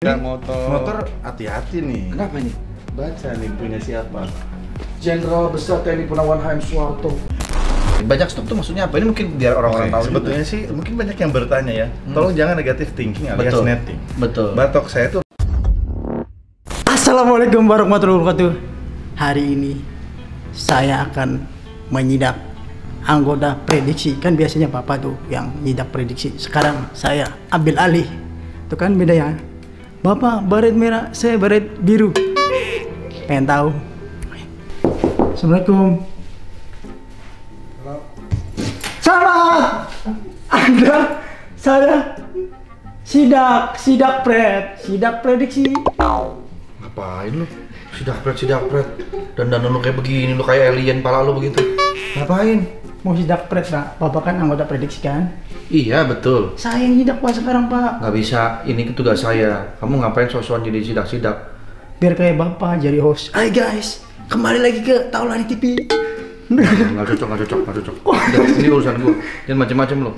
Motor hati-hati nih. Kenapa nih? Baca nih punya siapa? Jenderal Besar TNI Purnawan HM Soeharto. Banyak stok tuh maksudnya apa? Ini mungkin biar orang-orang tahu. Sebetulnya juga. sih mungkin banyak yang bertanya ya. Tolong jangan negatif thinking alias netting. Betul. Batok saya tuh. Assalamualaikum warahmatullahi wabarakatuh. Hari ini saya akan menyidak anggota prediksi. Kan biasanya Bapak tuh yang nyidak prediksi. Sekarang saya ambil alih. Itu kan beda ya. Bapak baret merah, saya baret biru. Pengen tahu. Assalamualaikum. Selamat. Anda saya sidak prediksi. Ngapain lu? Sidak pret. Dandan lu kayak begini, lu kayak alien pala lu begitu. Ngapain? Mau sidak pred, Pak? Bapak kan anggota prediksi kan? Iya, betul. Saya yang sidak Pak sekarang, Pak. Nggak bisa, ini tugas saya. Kamu ngapain sosokan jadi sidak-sidak? Biar kayak Bapak jadi host. Hai guys, kembali lagi ke Taulani TV. Nggak cocok. Udah, ini urusan gua. Jangan macem-macem lu.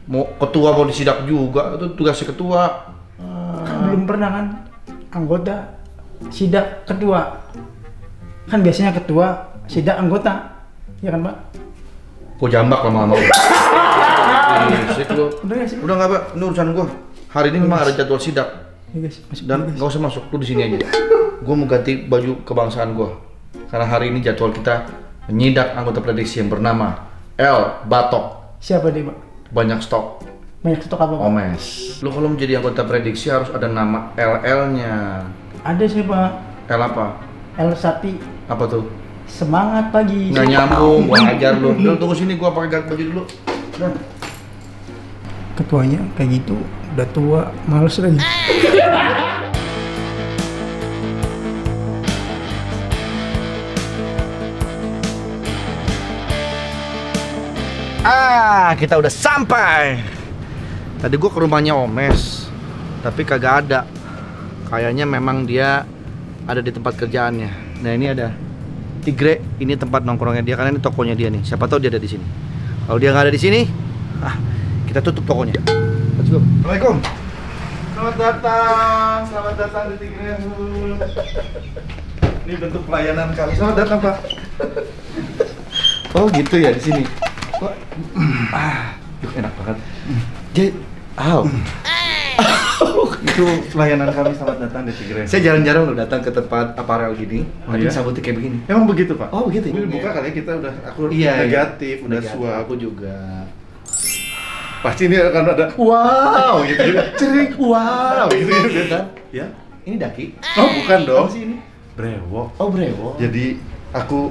Mau ketua mau disidak juga, itu tugasnya ketua. Kan belum pernah kan anggota sidak ketua. Kan biasanya ketua sidak anggota. Ya kan, Pak? Gua jambak lama-lama. Berisik lu. Udah nggak, Pak? Ini urusan gua. Hari ini memang ada jadwal sidak. Ya, guys, masuk Dan dulu, guys. nggak usah masuk, lu di sini aja. Gua mau ganti baju kebangsaan gua. Karena hari ini jadwal kita menyidak anggota prediksi yang bernama L. Batok. Siapa dia, Pak? Banyak stok. Banyak stok apa, Pak? Omes. Lu kalau menjadi anggota prediksi harus ada nama LL-nya. Ada sih, Pak. L apa? El Sapi. Apa tuh? Semangat pagi. Nggak nyambung, gua ajar lu. Udah tunggu sini, gua pakai ganti baju dulu. Udah. Ketuanya kayak gitu, udah tua, males lagi. Kita udah sampai. Tadi gua ke rumahnya Omes, tapi kagak ada. Kayaknya memang dia ada di tempat kerjaannya. Nah, ini ada Tigre, ini tempat nongkrongnya dia karena ini tokonya dia nih. Siapa tahu dia ada di sini. Kalau dia nggak ada di sini, kita tutup tokonya. Let's go. Assalamualaikum. Selamat datang di Tigre. Ini bentuk pelayanan kami. Selamat datang, Pak. Oh gitu ya di sini. Kok enak banget. Jadi, Itu pelayanan kami. Selamat datang di Tigre. saya jarang-jarang loh datang ke tempat aparel gini. Oh, Nanti iya? sambutnya kayak begini. Emang begitu, Pak? Oh begitu. Ini buka kali ya, kita udah Iya, negatif, udah Negatif. suap. Aku juga. Pasti ini akan ada wow gitu ya. Cerik wow gitu ya kan? Ya. Ini daki. Oh, bukan dong. Apa sih ini? Brewok. Oh brewok. Jadi aku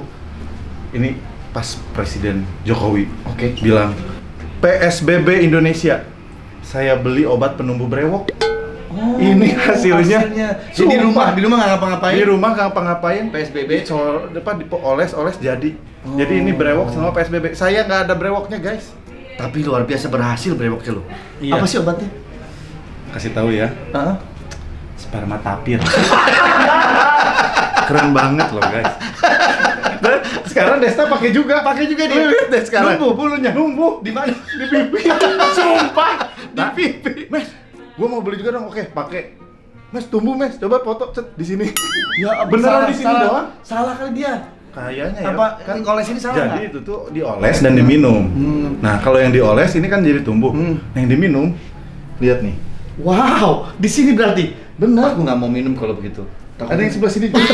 ini pas Presiden Jokowi Oke. bilang PSBB Indonesia. Saya beli obat penumbuh brewok. Oh, Ini hasilnya. Jadi di rumah nggak ngapa-ngapain. Di rumah nggak ngapa-ngapain. PSBB. So, depan dioles jadi. Jadi ini brewok sama PSBB. Saya nggak ada brewoknya, guys. Tapi luar biasa berhasil brewoknya lo. Iya. Apa sih obatnya? Kasih tahu ya. Heeh. Sperma tapir. Keren banget loh, guys. Dan sekarang Desta pakai juga. Pakai juga dia. Lihat deh sekarang. Numbuh bulunya. Numbuh. Di mana? Di pipi. Sumpah. Di pipi. Mes, gua mau beli juga dong. Oke, pakai. Mes, tumbuh, Mes. Coba foto cet di sini. Ya Beneran di sini doang? Salah kali dia. Kayaknya ya. Apa kan ngoles ini salah Jadi nggak? itu tuh dioles dan diminum. Nah, kalau yang dioles ini kan jadi tumbuh. Nah, yang diminum, lihat nih. Wow, di sini berarti. Benar. Aku nggak mau minum kalau begitu. Ada yang sebelah sini juga.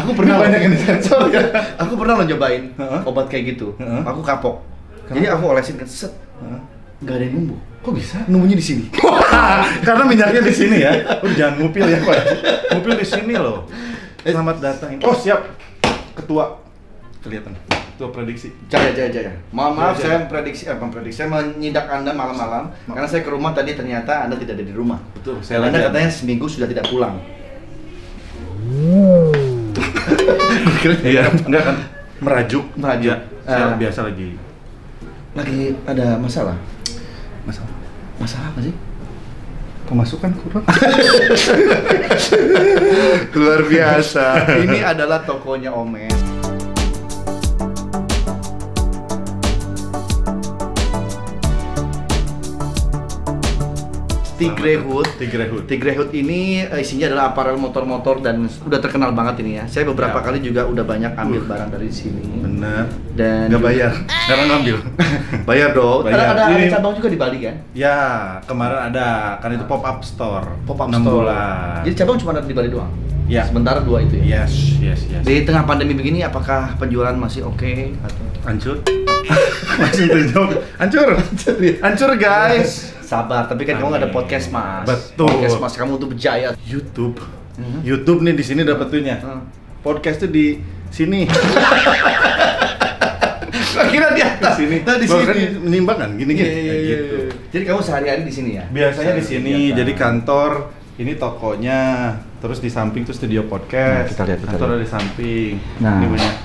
Aku pernah banyak yang disensor ya. Aku pernah lo nyobain Heeh. obat kayak gitu. Heeh. Aku kapok. Kenapa? Jadi aku olesin kan set. Nggak ada yang numbuh. Kok bisa? Numbuhnya di sini. Karena minyaknya di sini ya. Lu jangan ngupil ya, Pak. Ngupil di sini loh. Selamat datang. Oh, siap. Ketua. Kelihatan. Ketua prediksi. Jaya. Mohon maaf, Jaya. saya memprediksi. Saya menyidak Anda malam-malam karena saya ke rumah tadi ternyata Anda tidak ada di rumah. Betul. Anda lihat. katanya seminggu sudah tidak pulang. Iya, enggak kan merajuk. Merajuk. Saya biasa lagi Lagi ada masalah. masalah Masalah apa sih? pemasukan kurang. Luar biasa. Ini adalah tokonya Omes. Tigre Hood. Tigre Hood. Tigre Hood ini isinya adalah aparel motor-motor dan udah terkenal banget ini ya. Saya beberapa kali juga udah banyak ambil barang dari sini. Bener. Dan nggak bayar, karena ngambil. bayar dong. Bayar. Ada cabang juga di Bali kan? Ya, kemarin ada, kan itu pop up store. Pop up 6 store. bulan. Jadi cabang cuma ada di Bali doang. Ya. Sementara 2 itu ya. Yes. Di tengah pandemi begini apakah penjualan masih oke atau Hancur. Masih terjawab. Hancur guys. sabar, tapi kan kamu nggak ada podcast Mas. Betul. Podcast Mas kamu tuh berjaya. YouTube. YouTube nih di sini dapetnya. Podcast tuh di sini. Kira di atas. Di sini. Di Gua kan sini. menimbang kan gini-gini. Iya. Kayak gitu. Jadi kamu sehari-hari di sini ya? Biasanya di sini, Biasa. jadi kantor, ini tokonya, terus di samping tuh studio podcast. Nah, kita lihat. Kantor ada di samping. Nah. Ini banyak.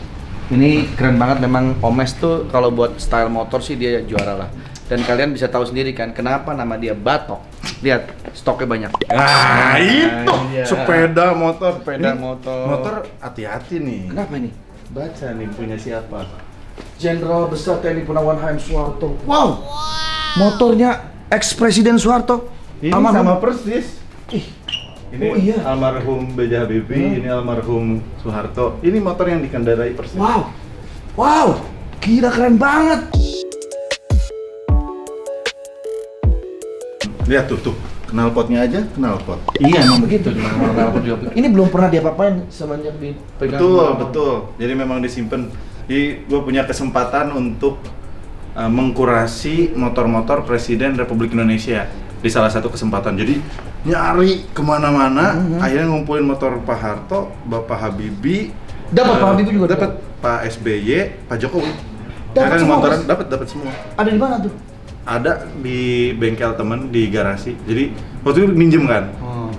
Ini keren banget memang Omes tuh kalau buat style motor sih dia juara lah. Dan kalian bisa tahu sendiri kan kenapa nama dia Batok. Lihat, stoknya banyak. Ah, itu iya. sepeda motor. Sepeda Ini motor. Motor hati-hati nih. Kenapa ini? Baca nih punya siapa? Jenderal Besar TNI Purnawirawan HM Soeharto. Wow. Motornya ex-presiden Soeharto. Ini Almarhum. sama persis. Ini Oh, iya. almarhum B.J. Habibie, ini almarhum Soeharto. Ini motor yang dikendarai persis. Wow. Gila keren banget. Lihat tuh, knalpotnya aja, knalpot. Iya emang begitu. Ini belum pernah diapa-apain semenjak dipegang. Betul. Jadi memang disimpan. Jadi gue punya kesempatan untuk mengkurasi motor-motor Presiden Republik Indonesia di salah satu kesempatan. Jadi nyari kemana-mana, akhirnya ngumpulin motor Pak Harto, Bapak Habibie, Dapat Pak Habibie juga dapat Pak SBY, Pak Jokowi. Dapat Kan semua, motoran Mas? dapat semua. Ada di mana tuh? Ada di bengkel temen di garasi. Jadi waktu itu minjem kan,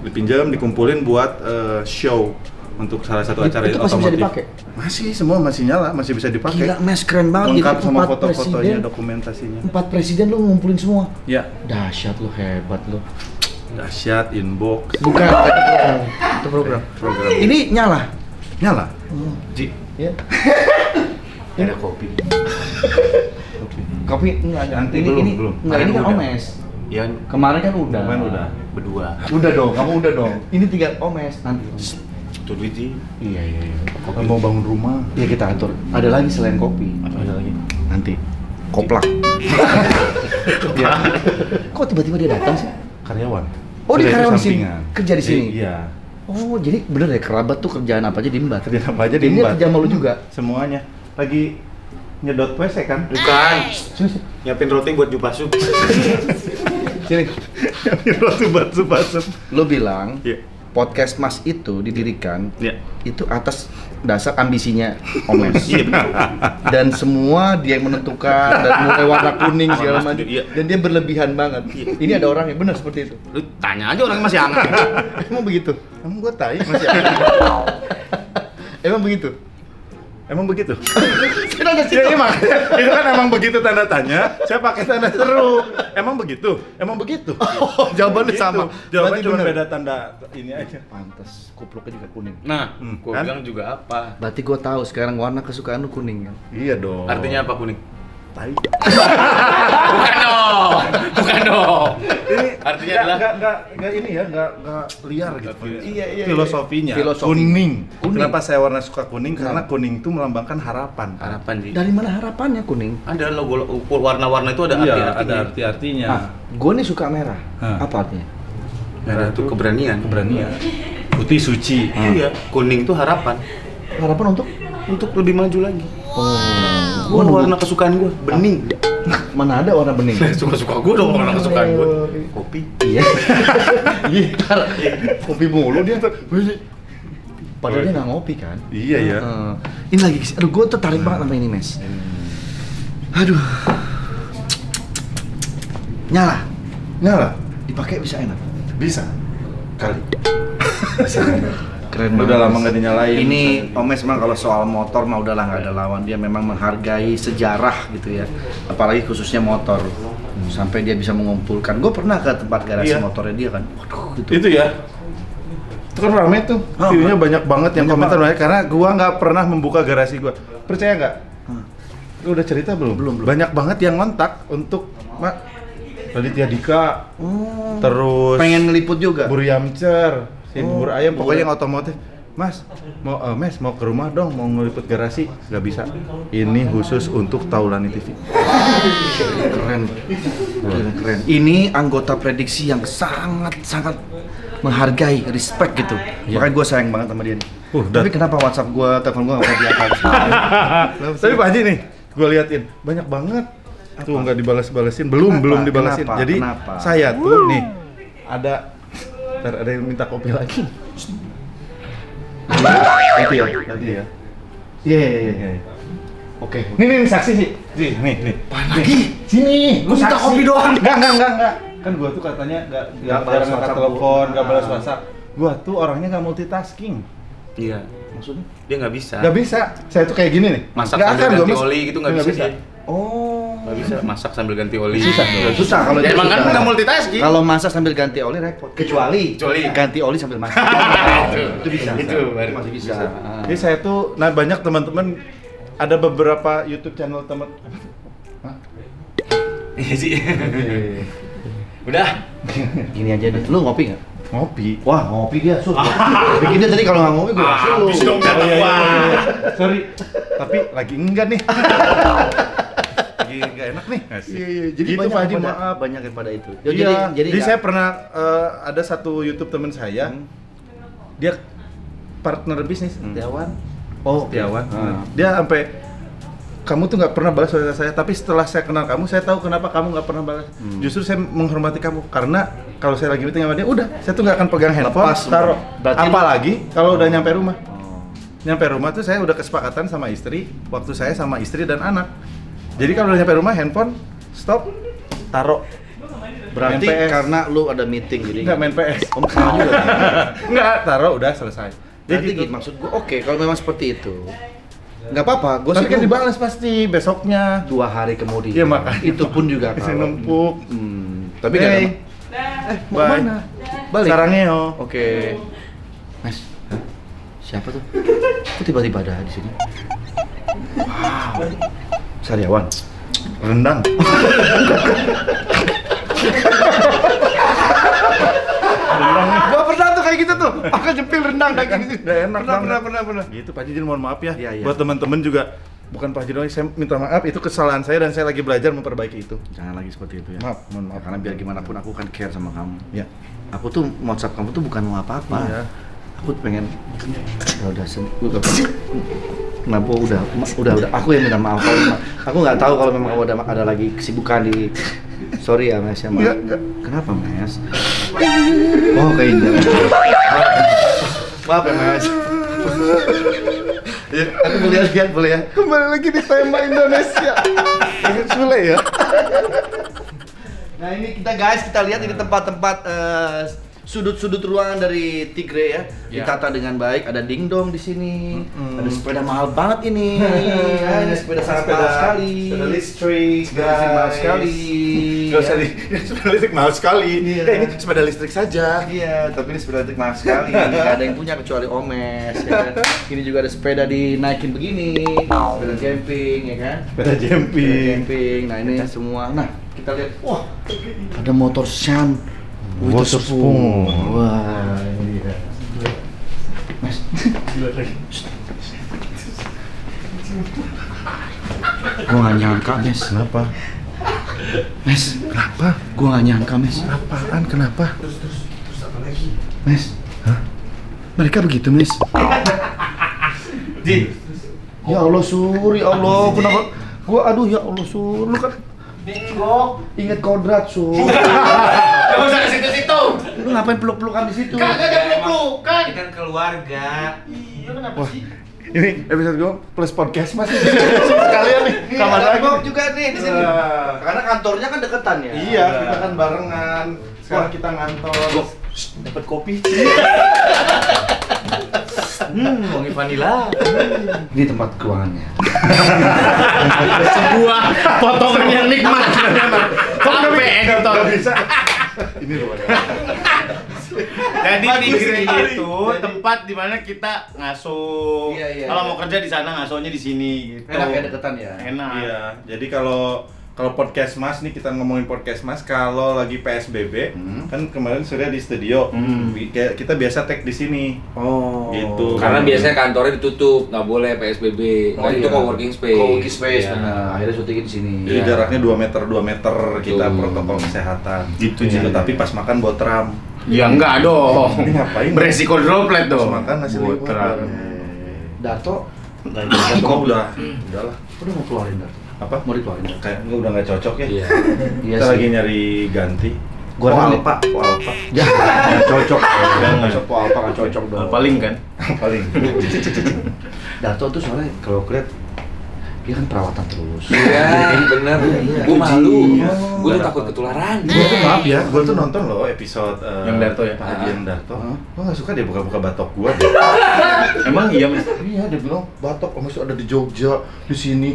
dipinjam, dikumpulin buat show untuk salah satu acara Itu masih bisa dipakai? Masih, semua masih nyala, masih bisa dipakai. Gila, Mes keren banget. Lengkap Jadi sama 4 foto-fotonya, presiden, dokumentasinya. 4 presiden lu ngumpulin semua. Ya, Dahsyat lu, hebat lu. dahsyat, inbox, Bukan, itu program. program. Ini nyala. Nyala. Ji, Ya. ada kopi. Kopi enggak ada. Nanti ini belum. enggak, ini kan Udah. Omes. Ya, Kemarin kan udah. Kemarin udah. berdua. Udah dong, kamu udah dong. Ini tinggal Omes nanti. Tuh duit sih. Iya. Kita mau bangun rumah. Iya kita atur. Ada lagi selain kopi. Apa ada lagi? Nanti koplak. Ya. Kok tiba-tiba dia datang sih? Karyawan. Oh, dia Sudah itu karyawan di sini? sampingan. Kerja di sini? Iya. Oh, jadi bener ya kerabat tuh kerjaan apa aja diembat. Kerjaan apa aja Ini diembat. kerja sama lu juga. Semuanya. Lagi nyedot WC kan? Bukan. Nyiapin roti buat Jupasup. Sini. Roti basup. Lu bilang Iya. podcast Mas itu didirikan Iya. itu atas dasar ambisinya Omes. Iya, betul. Dan semua dia yang menentukan dan mulai warna kuning segala Warna macam. iya. Dan dia berlebihan banget. Ini ada orang yang benar seperti itu. Lu tanya aja orang masih hangat. Emang begitu? Emang gua tai masih ada. Emang begitu? Emang begitu? Saya nanya situ. Ya, iya, makanya. Itu kan emang begitu tanda tanya, saya pakai tanda seru. Emang begitu? Emang begitu? Oh, jawabannya Begitu. sama. Jawabannya Berarti cuma bener. beda tanda ini aja. Pantes, kupluknya juga kuning. Nah, kan? gua bilang juga apa? Berarti gua tahu sekarang warna kesukaan lu kuning kan? Iya dong. Artinya apa kuning? Tai. Bukan dong. Ini Artinya adalah enggak ini ya, enggak liar gitu. Iya. Filosofinya. Filosofi. Kuning. Kuning. Kenapa saya warna suka kuning? Karena Kenapa? kuning itu melambangkan harapan. harapan sih. Dari mana harapannya kuning? Ada logo warna-warna itu ada Iya, arti-artinya. ada arti-artinya. Gue nih suka merah. Hah. Apa artinya? Merah itu keberanian. Keberanian. Putih suci. Iya, kuning itu harapan Harapan untuk lebih maju lagi. Gua Gua warna kesukaan gua bening. mana ada warna bening? Suka-suka gua dong warna kesukaan gua. Kopi. Iya. Gitar. Kopi mulu dia. Padahal dia nggak ngopi kan? Iya ya. Ini lagi, aduh gue tertarik banget sama ini Mes. Aduh. Nyala. Dipakai bisa enak. Bisa. Kali. Keren Udah lama nggak dinyalain. Ini Omes memang kalau soal motor mah udahlah nggak ada lawan. Dia memang menghargai sejarah gitu ya. Apalagi khususnya motor. Sampai dia bisa mengumpulkan. Gue pernah ke tempat garasi Iya. motornya dia kan. Waduh gitu. Itu ya. Itu kan rame tuh. Oh, View-nya banyak banget yang banyak komentar banget. banyak karena gua nggak pernah membuka garasi gua. Percaya nggak? Lu udah cerita belum? Belum. Banyak banget yang ngontak untuk Raditya Dika. Oh. Terus Pengen ngeliput juga. Bur Yamcer, si bubur ayam, bubur pokoknya ayam. yang otomotif. Mas, mau ke rumah dong, mau ngeliput garasi, nggak bisa. Ini khusus untuk Taulani TV. Keren. Ini anggota prediksi yang sangat menghargai, respect gitu. Makanya gue sayang banget sama dia nih. Tapi kenapa WhatsApp gue, telepon gue nggak pernah diangkat? Tapi Pak Haji nih, gue liatin banyak banget. Tuh nggak dibalas-balasin, belum dibalasin. Kenapa? Jadi Kenapa? saya tuh nih ada yang minta kopi lagi. Nanti ya. Iya. Oke. Nih saksi sih. Nih. Apaan lagi? Sini, lu minta kopi doang. Enggak. Kan gua tuh katanya enggak balas jarang angkat WhatsApp telepon, gua. enggak balas WhatsApp. Gua tuh orangnya enggak multitasking. Iya. Maksudnya? Dia nggak bisa. Enggak bisa. Saya tuh kayak gini nih. Masak Nggak sambil akan gua ganti mas- oli gitu nggak bisa dia. Oh. Nggak bisa masak sambil ganti oli. Susah kalau Ya, itu emang kan susah. nggak multitasking. Kalau masak sambil ganti oli repot. Kecuali ganti oli sambil masak. Itu bisa. Itu baru masih bisa. Jadi saya tuh banyak teman-teman ada beberapa YouTube channel teman. Iya sih. Udah. Gini aja deh. Lu ngopi nggak? Ngopi. Wah, ngopi dia, Sus. Bikin dia tadi kalau nggak ngopi gue kasih lu. Habis dong kata gua. Sorry. Tapi lagi enggak nih. Lagi enggak enak nih. Iya. Jadi Gitu, banyak Pak Haji, pada, maaf. banyak daripada itu. Iya. Jadi nggak- saya pernah ada satu YouTube teman saya. Dia partner bisnis Setiawan. Oh, Setiawan. Ah. Dia sampai kamu tuh nggak pernah balas WhatsApp saya, tapi setelah saya kenal kamu, saya tahu kenapa kamu nggak pernah balas. Justru saya menghormati kamu karena kalau saya lagi meeting sama dia, udah, saya tuh nggak akan pegang handphone, Lepas, taruh. berarti Apalagi kalau udah nyampe rumah. Oh. Nyampe rumah tuh saya udah kesepakatan sama istri, waktu saya sama istri dan anak. Jadi kalau udah nyampe rumah, handphone stop, taruh. Berarti Main PS. karena lu ada meeting jadi Nggak main PS. Om sama juga. Nggak, taruh udah selesai. Jadi gitu, maksud gua oke kalau memang seperti itu. Nggak apa-apa, gua Tapi sih kan dibalas pasti besoknya. 2 hari kemudian. Iya, makanya. Itu pun juga Masih kalau numpuk. tapi nggak ada. Hey, Mau bye. mana? Balik. Sarangeo. Oke. Mas, siapa tuh? Kok tiba-tiba ada di sini? Wow. Sariawan. Rendang. Gua pernah tuh kayak gitu tuh. Aku jepil rendang daging itu. Udah enak Pernah. Gitu Pak Haji, mohon maaf ya. Iya, iya. Buat teman-teman juga, bukan Pak Haji doang, saya minta maaf, itu kesalahan saya dan saya lagi belajar memperbaiki itu. Jangan lagi seperti itu ya. Maaf, mohon maaf. Karena biar gimana pun aku kan care sama kamu. Ya. Aku tuh WhatsApp kamu tuh bukan mau apa-apa. Iya. Aku pengen ya udah kenapa udah aku yang minta maaf kalau aku nggak tahu kalau memang kamu ada lagi kesibukan di sorry ya Mas ya Mas. Kenapa Mas? Oh keindahan. Maaf ya Mas. Ya, aku boleh lihat boleh ya. Kembali lagi di tema Indonesia. Sule ya. Nah ini kita lihat ini tempat-tempat sudut-sudut ruangan dari Tigre ya, ditata dengan baik. Ada dingdong di sini, ada sepeda mahal banget ini. Ya, ini sepeda sangat mahal sekali. Sepeda listrik, Sepeda listrik mahal sekali. Gak usah di sepeda listrik mahal sekali. Iya. Ini sepeda listrik saja. Iya, tapi ini sepeda listrik mahal sekali. Gak ada yang punya kecuali Omes. Ya kan? Ini juga ada sepeda dinaikin begini, sepeda camping, ya kan? Sepeda jumping. Camping. Nah ini semua. Nah kita lihat, wah ada motor Shan. Waterspoon. Wah, ini dia. Mas, gua nggak nyangka, Mes. Kenapa? Mes, Kenapa? gua nggak nyangka, Mes. Apaan? Kenapa? Mes, hah? Mereka begitu, Mes. Di. Ya Allah, Sur, ya Allah, kenapa? Gua, aduh, ya Allah, Sur, lu kan Bingo. inget kodrat, Sur. Gak usah ke situ-situ. Lu ngapain peluk-pelukan di situ? Kagak ada peluk-pelukan. Kita kan keluarga. Iya, kenapa Wah, sih? ini episode gue plus podcast mas. Sekalian nih. Nih, Kamar ada lagi. Bob juga nih di sini. Wah. Karena kantornya kan deketan ya. Iya, kita kan barengan. Sekarang kita ngantor. Dapat kopi. Wangi vanila. Ini tempat keuangannya. Sebuah potongan yang nikmat. Sampai editor. Gak bisa. Ini loh. Jadi Bagus Tigre sekali. itu tempat di mana kita ngasuh. Iya, iya, Kalau iya. mau kerja di sana ngasuhnya di sini gitu. Enak ya deketan ya. Enak. Iya, jadi kalau Kalau podcast Mas nih, kita ngomongin podcast Mas, kalau lagi PSBB, kan kemarin Surya di studio, kita biasa tag di sini. Oh. Gitu. Karena biasanya kantornya ditutup, nggak boleh PSBB. Kan itu co-working space. Co-working space, Iya. benar. Akhirnya syutingnya di sini. Jadi jaraknya 2 meter kita protokol kesehatan. Gitu, Gitu, tapi pas makan botram. Ya enggak dong. Ini ngapain? Beresiko droplet Pas dong. makan nasi liwet. Boteran. Darto, Kok udahlah. udah mau keluarin Darto. Apa? Mau dikeluarin Darto. Kayaknya udah nggak cocok ya. Iya. Iya Kita sih. lagi nyari ganti. Gua Oh, rame. Alpa, oh, Alpa. Ya, nggak cocok. Jangan. Nggak cocok, apa nggak cocok dong. Paling kan. Paling. Darto tuh soalnya kalau kulihat dia kan perawatan terus. Iya, benar. Iya. Gue malu. Iya. Gue tuh takut ketularan. Gua tuh maaf ya, gua tuh nonton loh episode Yang Darto ya? Pak Haji yang Darto. Hah? Gua nggak suka dia buka-buka batok gua deh. Emang iya, Mas? Iya, dia bilang batok Om itu ada di Jogja, di sini,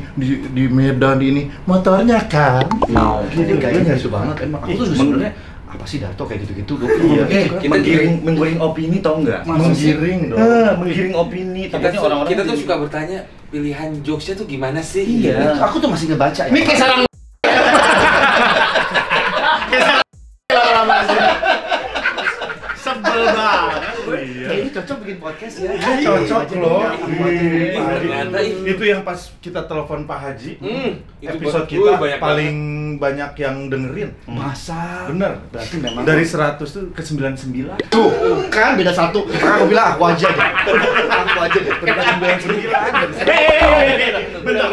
di Medan, di ini. Motornya kan. Nah, dia kayaknya Iya. gitu banget emang. Aku tuh sebenarnya apa sih Darto kayak gitu-gitu dong. Iya. Kita menggiring opini tau nggak? Menggiring dong. Menggiring opini. kita Takutnya orang-orang kita tuh jadi- suka bertanya pilihan jokesnya tuh gimana sih? Iya, aku tuh masih ngebaca ya. Ini kayak sarang. Sebel banget. Kayaknya cocok bikin podcast ya. Cocok loh. Ternyata Itu yang pas kita telepon Pak Haji. itu Episode buat- kita banyak paling banyak yang dengerin. Masa? Bener. Berarti memang Dari 100 tuh ke 99. tuh kan beda satu. Makanya aku bilang aku aja deh. Aku aja deh. Beda 99. Bentar.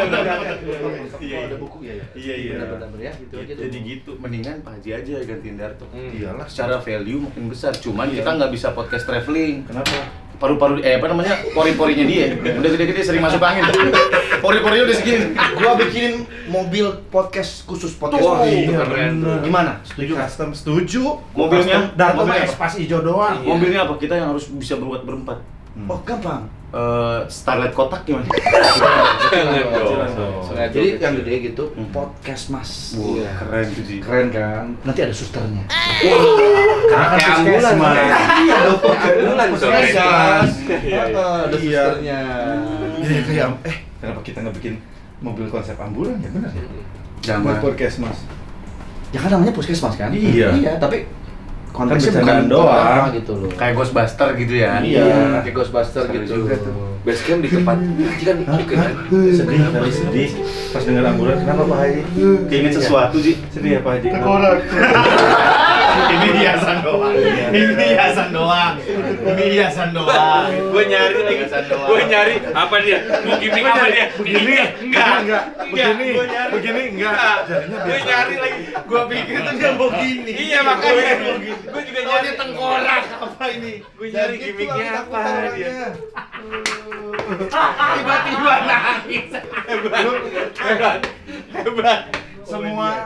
Ada buku ya. Iya. Benar-benar ya. Gitu aja tuh. Jadi gitu. Mendingan Pak Haji aja gantiin Darto. Iyalah. Secara value makin besar, cuman kita nggak bisa podcast traveling. Kenapa? Paru-paru pori-porinya dia udah gede-gede sering masuk angin. Pori-porinya udah segini. Gua bikinin mobil podcast khusus podcast. Wah, iya, keren. bener. Gimana? Setuju nggak? Custom setuju. Mobilnya? Darto mah Mobilnya apa? espas hijau doang. Iya. Mobilnya apa? Kita yang harus bisa berbuat berempat. Oh, gampang. Starlight kotak gimana? Jangan dong. Sengaja Jadi kecil. yang gede gitu, podcast Mas. Iya. Keren tuh Ji. Keren kan? Nanti ada susternya. Kayak ambulan, Mas. Iya dong. Ambulan dong. Puskesmas. Iya. Ada Iya. susternya. Iya kayak kenapa kita nggak bikin mobil konsep ambulan ya benar ya? Jangan. Buat podcast Mas. Ya kan namanya puskesmas kan? Iya. Iya, tapi konteksnya bercandaan bukan doang. apa gitu loh. Kayak Ghostbuster gitu ya. Iya. Kayak Ghostbuster Seru gitu. juga tuh. Basecamp di tempat Haji kan oke kan? Sedih kali sedih. Pas dengar ambulan kenapa Pak Haji? Keinget sesuatu Ji. Sedih ya Pak Haji. Ini hiasan doang. Ini hiasan doang. Ini hiasan doang. Gue nyari lagi. Gue nyari apa dia? Mau gimmick apa dia? Begini enggak. Begini. Gue nyari. Begini enggak. Jadinya Gue nyari lagi. Gua pikir tuh dia mau gini. Iya makanya. Gue juga nyari Tengkorak apa ini? Gue nyari gimmicknya apa dia? Tiba-tiba nangis. Hebat.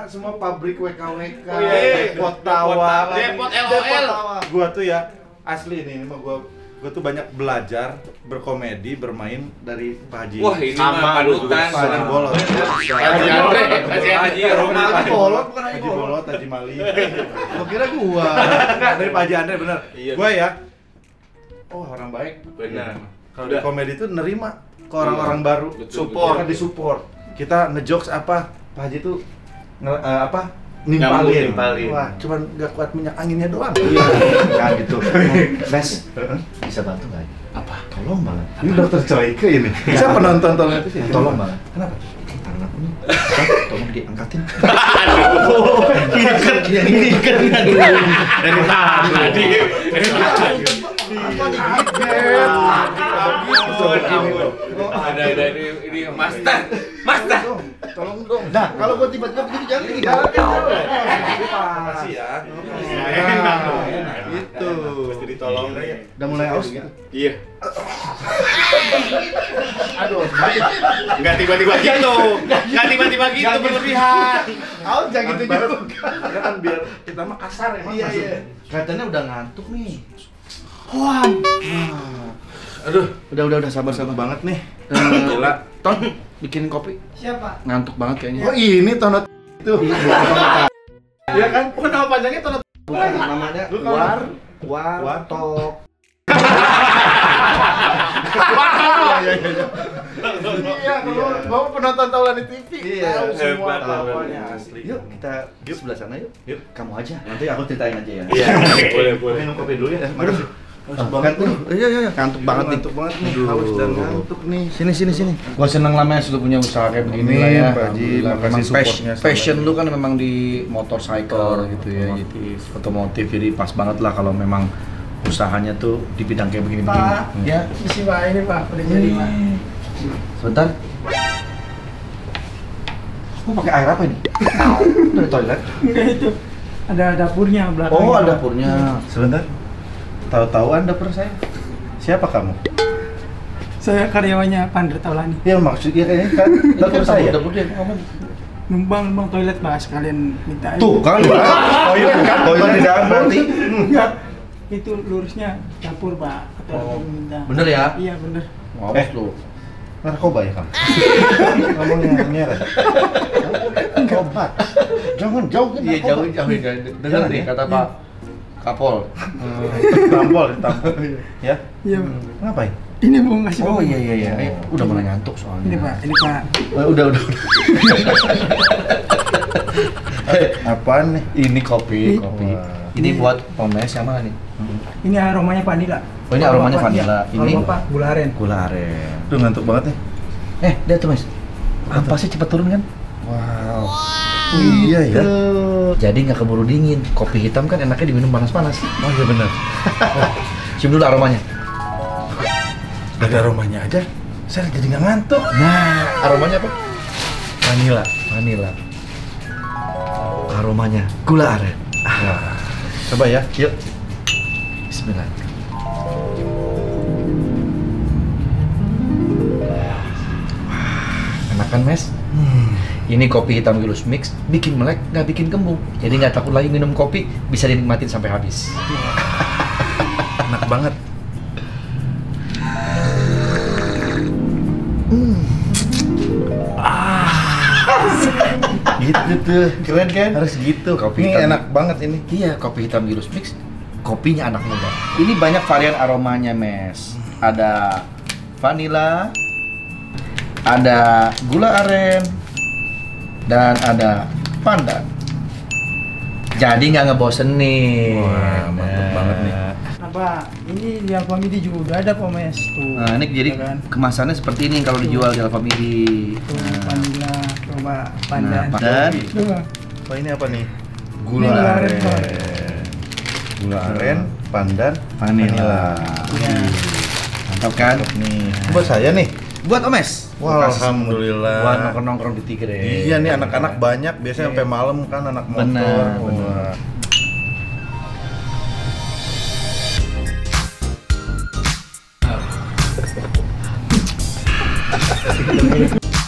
semua pabrik WKWK, Iya. Depot Tawa, Depot LOL. Gua tuh ya asli ini mah gua tuh banyak belajar berkomedi bermain dari Pak Haji. Wah ini Sama, mah panutan. Pak Haji Bolot. Haji Andre, Haji Roma. Haji Bolot bukan Haji Haji Bolot. Bolot, Haji Mali. Gua kira gua. Nggak, dari Pak Haji Andre bener. Iya. Gua ya, oh orang baik. Benar. Kalau di komedi tuh nerima ke orang-orang Iya. baru. Betul, Support, betul. kita disupport. Kita ngejokes apa? Pak Haji tuh Nyambung, nimpalin. nimpalin. Wah, cuman nggak kuat minyak anginnya doang. Kan gitu. Mes, bisa bantu nggak? Apa? Tolong banget. Ini dokter Coike ini. Bisa penonton itu sih. Tolong banget. Kenapa? Tangan aku nih. Tolong diangkatin. Dari tadi. Apa nih? Ada ini master. Master. Tolong dong. Nah, kalau gua tiba-tiba begini jangan gini. Makasih ya. Enak. Gitu. Mesti ditolong. Udah mulai aus gitu. Iya. Aduh, Enggak tiba-tiba gitu. Enggak tiba-tiba gitu berlebihan. aus jangan gitu juga. Ya kan biar kita mah kasar emang. Iya, maksudnya. iya. Kelihatannya udah ngantuk nih. Wah. Aduh, Udah sabar banget nih. Gila. Ton, bikinin kopi. Siapa? Ngantuk banget kayaknya. Oh ini tonot itu. Iya kan? Oh, nama panjangnya Tonot. Bukan, namanya Wartok. Iya, kalau penonton Taulani TV Iya, tahu semua hebat, tahuannya. asli. Yuk, kita sebelah sana yuk. Yuk, kamu aja. Nanti aku ceritain aja ya. Iya, boleh. Minum kopi dulu ya. Makasih. Iya, ngantuk banget nih. Ngantuk banget nih. Haus dan ngantuk nih. Sini. Gua seneng lah Mes, lu punya usaha kayak begini lah ya. Pak Haji, Alhamdulillah. makasih Memang supportnya selama passion ini. lu kan memang di motorcycle gitu ya, jadi otomotif, jadi pas banget lah kalau memang usahanya tuh di bidang kayak begini-begini. Pak, Ya, isi Pak ini Pak, udah jadi Pak. sebentar. Lu pakai air apa ini? Dari toilet. Enggak itu, ada dapurnya belakang. Oh, ada dapurnya. Sebentar. Tahu-tahu Anda saya. Siapa kamu? Saya karyawannya Pandra Taulani. Ya maksudnya kayaknya kan dapur saya. Dapurnya kamu. Numpang toilet Pak, sekalian minta air. Tuh kan, Oh iya kan? Toilet di dalam berarti. Enggak, itu lurusnya dapur Pak. Atau Oh, minta. bener ya? Iya bener. Awas lu. Narkoba ya kamu? Ngomongnya nyeret. Narkoba. Jangan jauhin Iya, narkoba. jauhin kan. Dengar Jangan nih ya? kata Pak Kapol. Ditampol. Ya? Iya. Ngapain? Ini mau ngasih Oh Bapak. iya. Udah mulai ngantuk soalnya. Ini Pak, ini Pak. Udah. Apaan nih? Ini kopi. Wah. Ini buat Omes yang mana nih? Ini aromanya vanila. Oh, ini aromanya Bapak, vanila. iya. Ini Kalau Bapak gula aren. gula aren. Duh ngantuk banget nih. Lihat tuh Mas. Apa sih cepet turun kan? Wow. Iya ya. Jadi nggak keburu dingin. Kopi hitam kan enaknya diminum panas-panas. Oh iya benar. Cium dulu aromanya. Dari aromanya aja, saya jadi nggak ngantuk. Nah, aromanya apa? Vanila. Aromanya gula aren. Wah. Coba ya. Yuk. Bismillah. Enak kan, Mes? Ini kopi hitam Gilus Mix, bikin melek, nggak bikin kembung. Jadi nggak takut lagi minum kopi, bisa dinikmatin sampai habis. Enak banget. Gitu tuh, keren kan? Harus gitu. Kopi Ini hitam. enak banget ini. Iya, kopi hitam Gilus Mix, kopinya anak muda. Ini banyak varian aromanya, Mes. Ada vanilla, ada gula aren, dan ada pandan. Jadi nggak ngebosen nih. Wah, mantep banget nih. Apa? Ini di Alfamidi juga udah ada Pomes tuh. Nah, ini jadi Ya kan? kemasannya seperti ini kalau dijual di Alfamidi. Tuh, Nah, vanila, coba pandan. pandan. Coba. Oh ini apa nih? Ini Gula gula aren, aren. Pak. Gula aren, pandan, Vanilla. Iya. Mantap kan? Nih. Buat saya nih. Buat Omes. Wah, Kasih alhamdulillah. Buat nongkrong-nongkrong di Tigre. Iya nih anak-anak banyak, biasanya sampai malam kan anak motor. Benar, Wah. benar.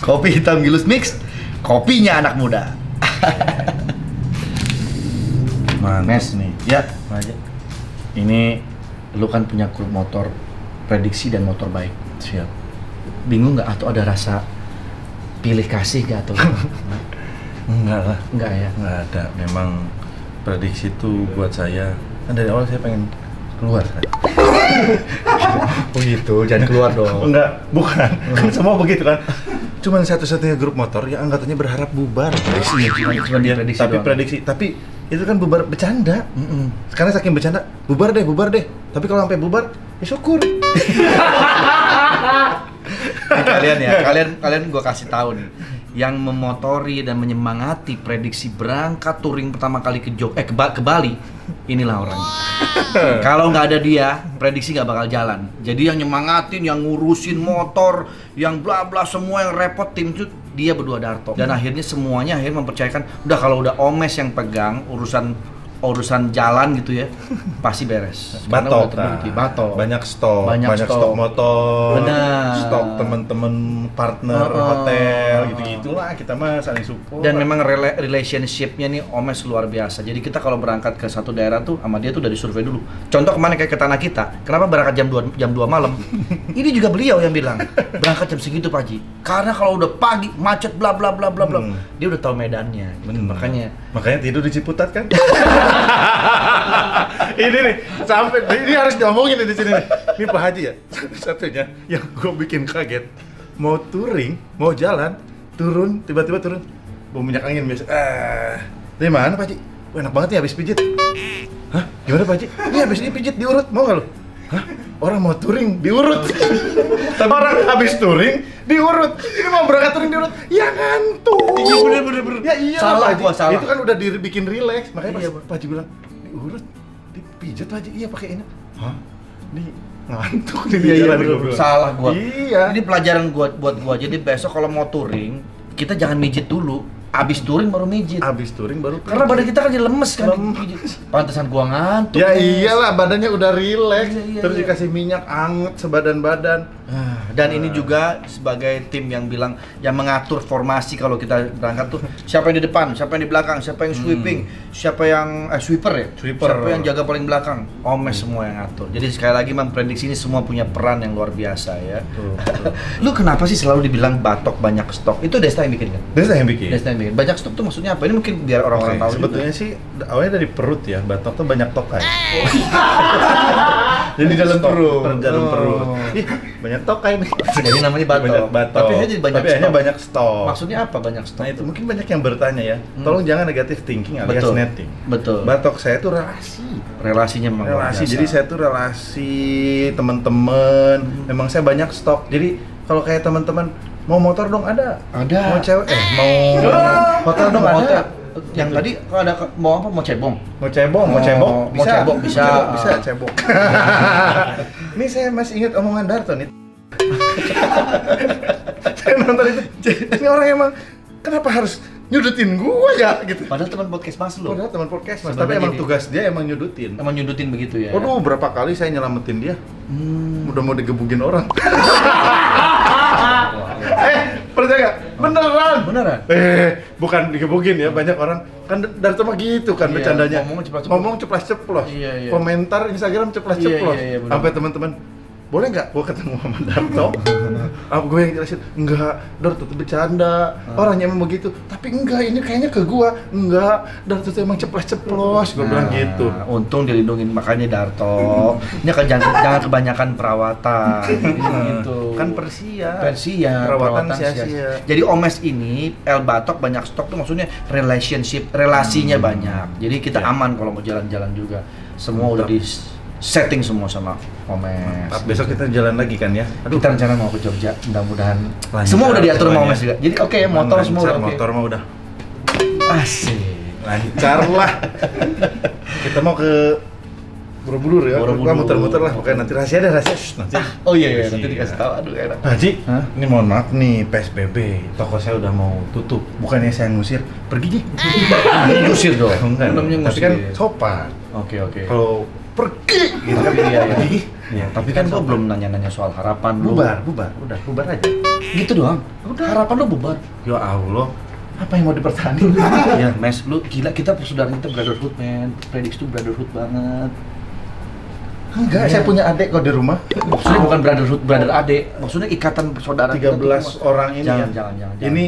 Kopi hitam Gilus Mix, kopinya anak muda. Mantap Mes nih. ya, aja. Ini lu kan punya klub motor prediksi dan motor baik. Siap. Bingung nggak atau ada rasa pilih kasih nggak atau Enggak lah, enggak ya? enggak ada. Memang prediksi itu buat saya kan dari awal saya pengen keluar kan. Oh gitu, jangan keluar dong. Enggak, bukan. Kan semua begitu kan. Cuman satu-satunya grup motor yang anggatannya berharap bubar. Cuma dia prediksi Tapi doang. prediksi, tapi itu kan bubar bercanda. Karena saking bercanda, bubar deh. Tapi kalau sampai bubar, ya syukur. Kalian gua kasih tahu nih, yang memotori dan menyemangati prediksi berangkat touring pertama kali ke Bali, inilah orangnya. Kalau nggak ada dia, prediksi nggak bakal jalan. Jadi yang nyemangatin, yang ngurusin motor, yang bla bla semua yang repot tim itu dia berdua Darto. Dan akhirnya semuanya mempercayakan, udah kalau udah Omes yang pegang urusan jalan gitu ya, pasti beres. Karena udah terbukti, batok. Banyak stok, Banyak stok. stok motor, Benar. stok teman-teman partner hotel, gitu-gitulah kita mah saling support. Dan memang relationship-nya nih Omes luar biasa. Jadi kita kalau berangkat ke satu daerah tuh sama dia tuh udah disurvei dulu. Contoh kemarin kayak ke tanah kita, kenapa berangkat jam 2 malam? Ini juga beliau yang bilang, berangkat jam segitu Pak Haji. Karena kalau udah pagi macet bla bla bla bla bla. Dia udah tahu medannya. Gitu. Makanya tidur di Ciputat kan. Ini nih sampai ini harus diomongin nih di sini nih. Ini Pak Haji ya satunya yang gue bikin kaget. mau touring, mau jalan, turun, tiba-tiba turun, bau minyak angin biasa. Dari mana Pak Haji? Wah, enak banget nih habis pijit. Hah? Gimana Pak Haji? Ini habis ini pijit diurut, mau nggak lo? Hah? Orang mau touring diurut. Orang habis touring diurut. Ini mau berangkat touring diurut. Ya ngantuk. Iya bener. Ya iya Salah Pak Haji. gua, salah. Itu kan udah dibikin relax. Makanya Iya, Pak Haji bilang diurut, dipijat Pak Haji. Iya pakai ini. Hah? Nih ngantuk nih dia jalan gua. Salah gua. Iya. Ini pelajaran buat gua. Jadi besok kalau mau touring, kita jangan mijit dulu. Abis touring baru mijit. Abis touring baru Karena badan kita kan jadi lemes kan. Pantesan gua ngantuk. ya Nes. iyalah, badannya udah relax, Iya, terus iya. dikasih minyak anget sebadan-badan. Dan ini juga sebagai tim yang bilang yang mengatur formasi kalau kita berangkat tuh siapa yang di depan, siapa yang di belakang, siapa yang sweeping, siapa yang sweeper ya, Sweeper. siapa yang jaga paling belakang, Omes semua yang ngatur. Jadi sekali lagi memprediksi ini semua punya peran yang luar biasa ya. Lu kenapa sih selalu dibilang Batok banyak stok? Itu Desta yang bikin kan? Desa yang bikin. Desta yang bikin. Banyak stok tuh maksudnya apa? Ini mungkin biar orang-orang tahu. Sebetulnya sih awalnya dari perut ya, batok tuh banyak tokai. Jadi dalam Stok. perut, dalam Oh. perut. Ih, banyak tokai nih. Jadi namanya Batok. Banyak batok. Tapi akhirnya jadi banyak Tapi akhirnya stok. banyak stok. Maksudnya apa banyak stok? Nah itu mungkin banyak yang bertanya ya. Tolong jangan negatif thinking alias Betul. netting. Betul. Batok saya tuh relasi. Relasinya memang luar Relasi. biasa. Jadi saya tuh relasi teman-teman. Memang saya banyak stok. Jadi kalau kayak teman-teman mau motor dong ada. Ada. Mau cewek mau hotel dong Mau ada. hotel. Yang tadi kalau ada mau apa? Mau cebong. Mau cebong, mau Oh, cebong, mau cebong, bisa. bisa cebong. Ini saya masih ingat omongan Darto nih. Saya nonton itu, ini orang emang kenapa harus nyudutin gua ya gitu. Padahal teman podcast Mas lo. Padahal teman podcast Mas, Sebenarnya tapi emang jadi- tugas dia emang nyudutin. Emang nyudutin begitu ya. Waduh, berapa kali saya nyelamatin dia. Udah mau digebukin orang. Percaya nggak? Beneran. Beneran? Bukan digebukin ya, banyak orang kan Darto mah gitu kan Iya, bercandanya. ngomong ceplas-ceplos. Ceplas-ceplos. Iya, iya. Komentar Instagram ceplas-ceplos. Iya, bener. Sampai teman-teman, boleh nggak gua ketemu sama Darto? Gue yang jelasin, enggak, Darto tuh bercanda. Orangnya emang begitu. Tapi enggak, ini kayaknya ke gua. Enggak, Darto tuh emang ceplas-ceplos. Gua bilang gitu. Untung dilindungin makanya Darto. Ini kan jangan kebanyakan perawatan. Gitu. Kan persia. Perawatan sia-sia. sia-sia. Jadi Omes ini El Batok banyak stok tuh maksudnya relationship, relasinya banyak. Jadi kita Ya. aman kalau mau jalan-jalan juga. Semua udah di setting semua sama Omes. Besok kita jalan lagi kan ya? Kita rencana mau ke Jogja, mudah-mudahan Lancar semua udah diatur sama semuanya. Omes juga. Jadi oke, motor semua udah oke. Motor mah udah Asik. lancar lah. Kita mau ke Borobudur ya. Borobudur. Kita muter-muter lah. Pokoknya nanti rahasia deh, rahasia. Shh, nanti. Oh iya, nanti dikasih tahu. Aduh enak. Pak Haji, Hah? ini mohon maaf nih PSBB, toko saya udah mau tutup. Bukannya saya ngusir, pergi nih. Ngusir dong. Enggak, Namanya tapi ngusir. kan sopan. Oke. Kalau pergi, gitu kan Iya. pergi. Iya, tapi kan gua belum nanya-nanya soal harapan lu. Bubar, udah bubar aja. Gitu doang. Harapan lu bubar. Ya Allah, apa yang mau dipertahankan? Ya, Mes, lu gila, kita persaudaraan, kita brotherhood, man. Prediksi tuh brotherhood banget. Enggak, Iya. saya punya adik kok di rumah. Maksudnya bukan brotherhood, brother adik. Maksudnya ikatan persaudaraan kita tuh 13 orang ini Jangan, ya. jangan. Ini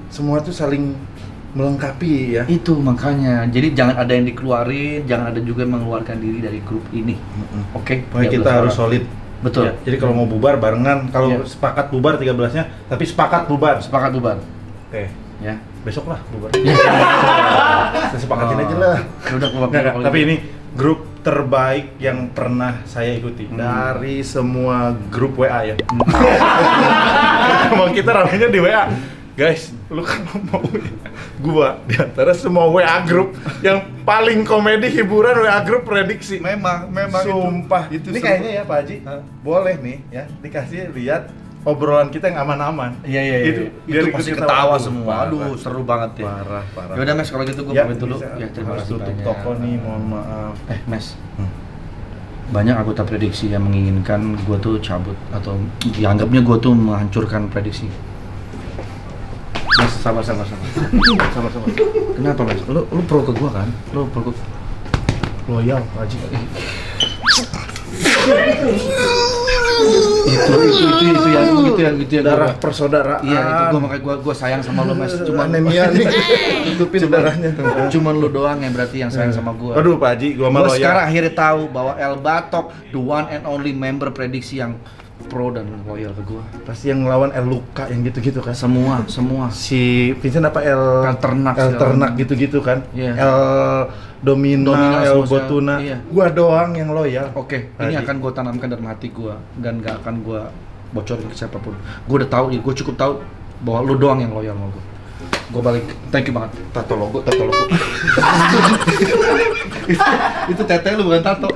semua tuh saling melengkapi ya. Itu makanya. Jadi jangan ada yang dikeluarin, jangan ada juga yang mengeluarkan diri dari grup ini. Oke? Pokoknya 13 kita harus orang. solid. Betul. Ya, jadi kalau mau bubar barengan, kalau Iya. sepakat bubar 13-nya, tapi sepakat bubar. Sepakat bubar. Oke, Ya. besok lah bubar. Kita sepakatin aja lah. Ya udah, gua Nggak, kalau tapi gitu. ini grup terbaik yang pernah saya ikuti dari semua grup WA ya. Emang kita ramenya di WA. Guys, lu kan mau gua di antara semua WA grup yang paling komedi hiburan WA grup prediksi. memang Sumpah. itu Ini seru. kayaknya ya Pak Haji, boleh nih ya dikasih lihat obrolan kita yang aman-aman. Itu biar pasti ikutin ketawa tahu. semua. Aduh, Parah. seru banget ya. Parah. Yaudah Mes, kalau gitu gue pamit dulu. bisa. Ya, terima Harus kasih tutup banyak. toko nih, mohon maaf. Mes, banyak anggota prediksi yang menginginkan gue tuh cabut atau dianggapnya gue tuh menghancurkan prediksi. Mes, sabar. Sabar. Kenapa Mes? Lu pro ke gue kan? Lu pro ke Loyal, Pak Haji. itu yang Darah persaudaraan. Iya, itu gue makanya gue sayang sama lu Mes. Cuman anemia nih. Tutupin darahnya. Cuman lu doang yang berarti yang sayang sama gue. Aduh Pak Haji, gua mah Gue loyal. sekarang akhirnya tahu bahwa El Batok, the one and only member prediksi yang pro dan loyal ke gua. Pasti yang ngelawan El Luka yang gitu-gitu kan. Semua. Si Vincent apa El Ternak, Ternak gitu-gitu kan. Iya. El Domina, El semua Botuna. iya. Gua doang yang loyal. Oke, ini Tadi. akan gua tanamkan dalam hati gua dan gak akan gua bocorin ke siapapun. Gua udah tahu, gua cukup tahu bahwa lu doang yang loyal sama gua. Gua balik, thank you banget. Tato logo. Itu tete lu bukan tato.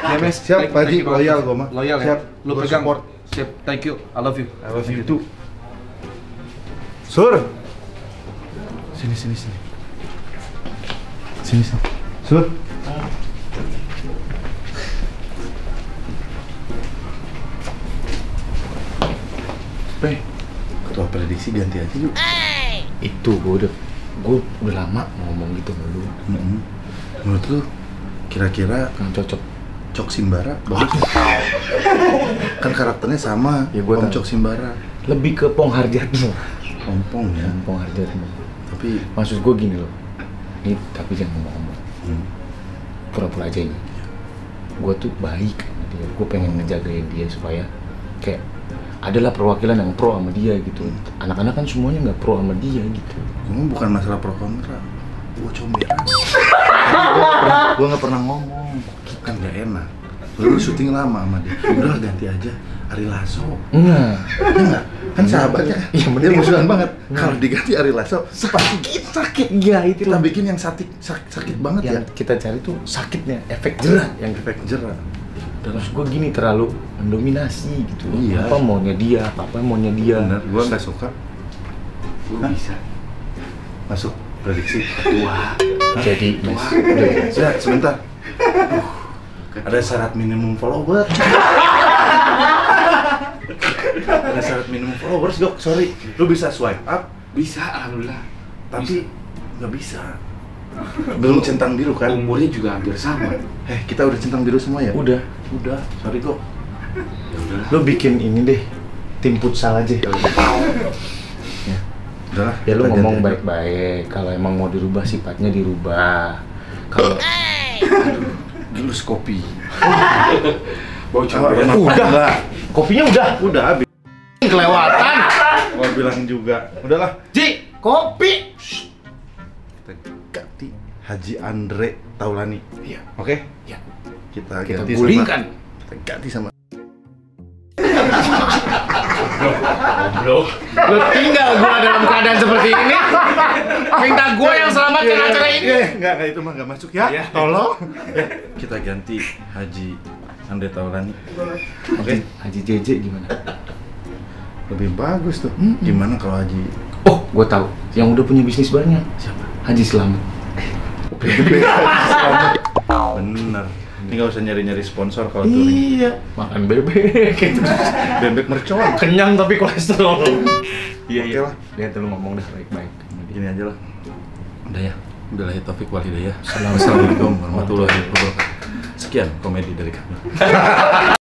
Ya mes, Siap, Pak Haji, loyal gua mah. Loyal ya. Siap, Lu gua pegang. support. Siap, thank you. I love you. I love you too. Sur. Sini. Sur. Pe, ketua prediksi ganti aja yuk. Itu gue udah lama ngomong gitu sama lu. Menurut lu kira-kira Yang cocok. Cok Simbara bagus nggak? Kan karakternya sama, Ya, gua Om tahu. Cok Simbara. Lebih ke Pong Harjatmo. Ompong ya. Pong Harjatmo. Tapi Maksud gue gini loh. Ini tapi jangan ngomong-ngomong. Pura-pura aja ini. Gue tuh baik sama dia. Gue pengen ngejagain dia supaya kayak adalah perwakilan yang pro sama dia gitu. Anak-anak kan semuanya nggak pro sama dia gitu. ngomong bukan masalah pro kontra. Gua comberan. Gua nggak pernah ngomong. Kan nggak enak. Lu syuting lama sama dia. Udah ganti aja Ari Lasso. Enggak. Ya nggak? Kan sahabatnya. Iya, Dia mending. musuhan banget. Kalau diganti Ari Lasso, Sakit ya itu. kita bikin yang sakit banget ya. Yang kita cari tuh sakitnya, efek jerah yang Efek jerah. terus gue gini terlalu mendominasi gitu. Iya. Apa maunya dia, apa maunya dia. Bener, gua nggak suka. Gue bisa. Masuk prediksi. Wah. Jadi mas, Saya sebentar. Ada syarat minimum follower. Ada syarat minimum followers, Gok. Sorry. Lu bisa swipe up, Bisa, alhamdulillah. tapi nggak bisa. Belum centang biru kan? Umurnya juga hampir sama. Kita udah centang biru semua ya? udah. Sorry, Gok. Ya udahlah. Lo bikin ini deh, tim futsal aja. Udahlah. Ya lu kita ngomong ganti aja. baik-baik. Kalau emang mau dirubah sifatnya dirubah. Kalau Gelus kopi. Bau comberan. udah, kopinya udah. Udah habis. Kelewatan. Gua bilang juga. Udahlah. Ji, kopi. Kita ganti Haji Andre Taulani. Iya. Oke? Ya. Kita Kita ganti gulingkan. Kita ganti sama Lo tinggal gua dalam keadaan seperti ini. Minta gua yang selamatkan acara ini. Enggak, itu mah enggak masuk ya. Tolong. Ya, kita ganti Haji Andre Taulani. Oke. Haji JJ gimana? Lebih bagus tuh. Gimana kalau Haji Oh, gua tahu. Yang udah punya bisnis banyak. siapa? Haji Slamet. Bener. Ini nggak usah nyari-nyari sponsor kalau touring. Iya. Makan bebek. Bebek mercon. Kenyang tapi kolesterol. Iya, Oke lah. Lihat lu ngomong dah baik-baik. Gini aja lah. Udah ya. Udah lah, Taufik wal hidayah. Assalamualaikum Assalamualaikum warahmatullahi wabarakatuh. Sekian komedi dari kami.